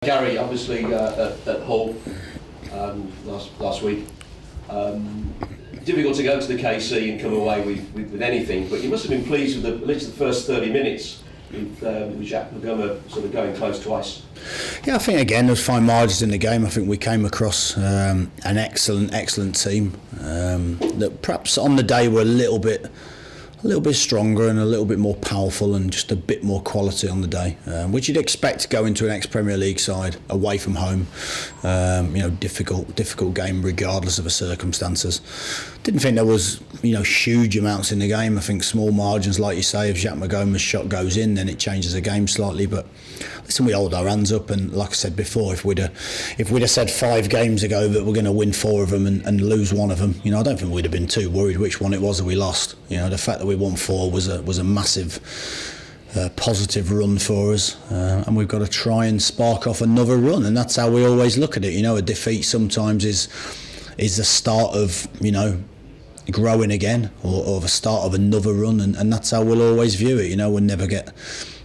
Gary, obviously at Hull last week. Difficult to go to the KC and come away with anything, but you must have been pleased with at least the first 30 minutes with Jack Montgomery sort of going close twice. Yeah, I think again there's fine margins in the game. I think we came across an excellent team that perhaps on the day were a little bit stronger and a little bit more powerful and just a bit more quality on the day, which you'd expect to go into an ex-Premier League side away from home. Difficult game regardless of the circumstances. Didn't think there was huge amounts in the game. I think small margins, like you say, if Jack Montgomery's shot goes in, then it changes the game slightly. But listen, we hold our hands up, and like I said before, if we'd have said 5 games ago that we're going to win 4 of them and lose 1 of them, I don't think we'd have been too worried which one it was that we lost. The fact that we won 4 was a massive positive run for us, and we've got to try and spark off another run, and that's how we always look at it. A defeat sometimes is the start of growing again, or the start of another run, and that's how we'll always view it. We'll never get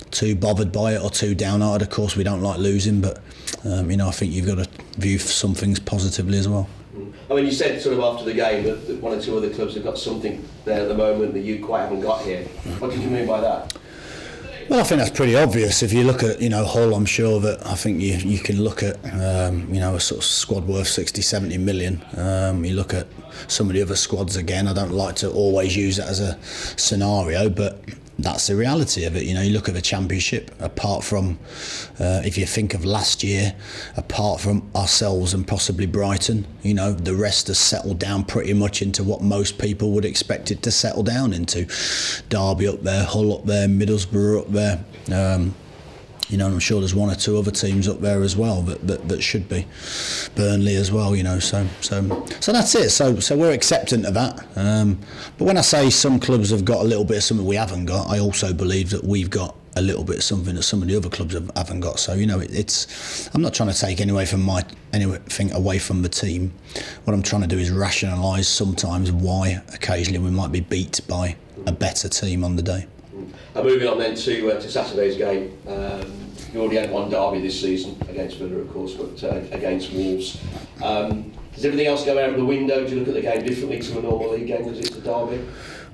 too bothered by it or too downhearted. Of course, we don't like losing, but I think you've got to view some things positively as well. I mean, you said sort of after the game that 1 or 2 other clubs have got something there at the moment that you quite haven't got here. What did you mean by that? Well, I think that's pretty obvious. If you look at Hull, I'm sure that I think you can look at a sort of squad worth 60-70 million. You look at some of the other squads again. I don't like to always use it as a scenario, but that's the reality of it. You look at the Championship, apart from, if you think of last year, apart from ourselves and possibly Brighton, the rest has settled down pretty much into what most people would expect it to settle down into. Derby up there, Hull up there, Middlesbrough up there. And I'm sure there's 1 or 2 other teams up there as well that should be. Burnley as well, so that's it. So we're acceptant of that. But when I say some clubs have got a little bit of something we haven't got, I also believe that we've got a little bit of something that some of the other clubs haven't got. So it's. I'm not trying to take anything away from the team. What I'm trying to do is rationalise sometimes why occasionally we might be beat by a better team on the day. Moving on then to Saturday's game. You already had 1 derby this season against Villa, of course, but against Wolves. Does everything else go out of the window? Do you look at the game differently to a normal league game because it's a derby?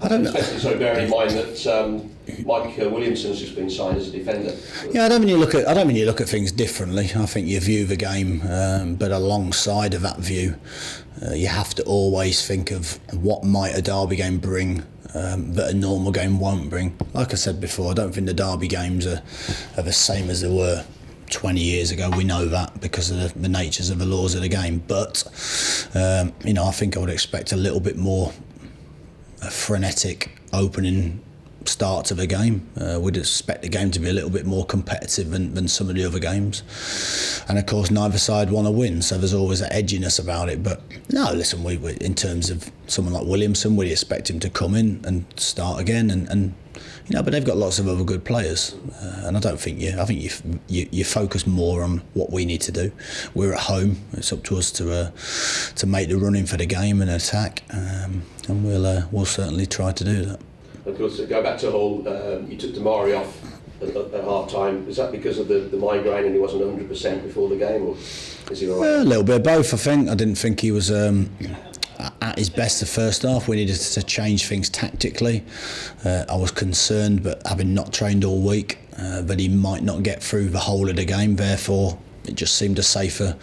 I don't know. Especially so bearing in mind that Mike Williamson's just been signed as a defender. Yeah, I don't mean you look at things differently. I think you view the game, but alongside of that view, you have to always think of what might a derby game bring that a normal game won't bring. Like I said before, I don't think the derby games are the same as they were 20 years ago. We know that because of the natures of the laws of the game. But I think I would expect a little bit more frenetic opening start to the game. We'd expect the game to be a little bit more competitive than some of the other games, and of course neither side want to win, so there's always an edginess about it. But no, listen, we in terms of someone like Williamson, we'd expect him to come in and start again, and but they've got lots of other good players, and I think you focus more on what we need to do. We're at home. It's up to us to make the run in for the game and attack, and we'll certainly try to do that. Of course, go back to Hull, you took Damari off at half-time. Is that because of the migraine and he wasn't 100% before the game, or is he all right? A little bit of both, I think. I didn't think he was at his best the first half. We needed to change things tactically. I was concerned, but having not trained all week, that he might not get through the whole of the game. Therefore, it just seemed a safer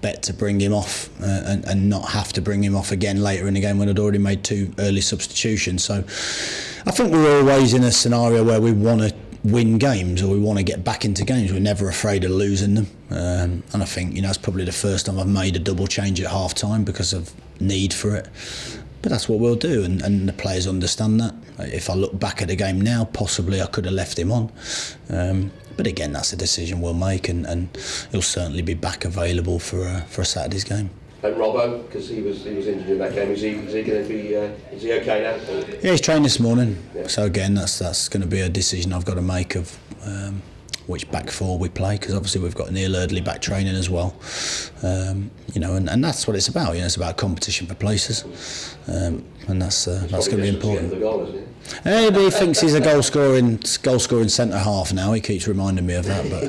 bet to bring him off and not have to bring him off again later in the game when I'd already made 2 early substitutions. So I think we're always in a scenario where we want to win games, or we want to get back into games. We're never afraid of losing them, and I think it's probably the first time I've made a double change at half time because of need for it. But that's what we'll do, and the players understand that. If I look back at the game now, possibly I could have left him on. But again, that's a decision we'll make, and he'll certainly be back available for Saturday's game. And Robbo, because he was injured in that game, is he going to be? Is he okay now? Yeah, he's trained this morning. Yeah. So again, that's going to be a decision I've got to make of which back 4 we play, because obviously we've got Neil Eardley back training as well. And that's what it's about. It's about competition for places, and that's going to be important. The goal, isn't it? He thinks he's a goal scoring centre half now. He keeps reminding me of that, but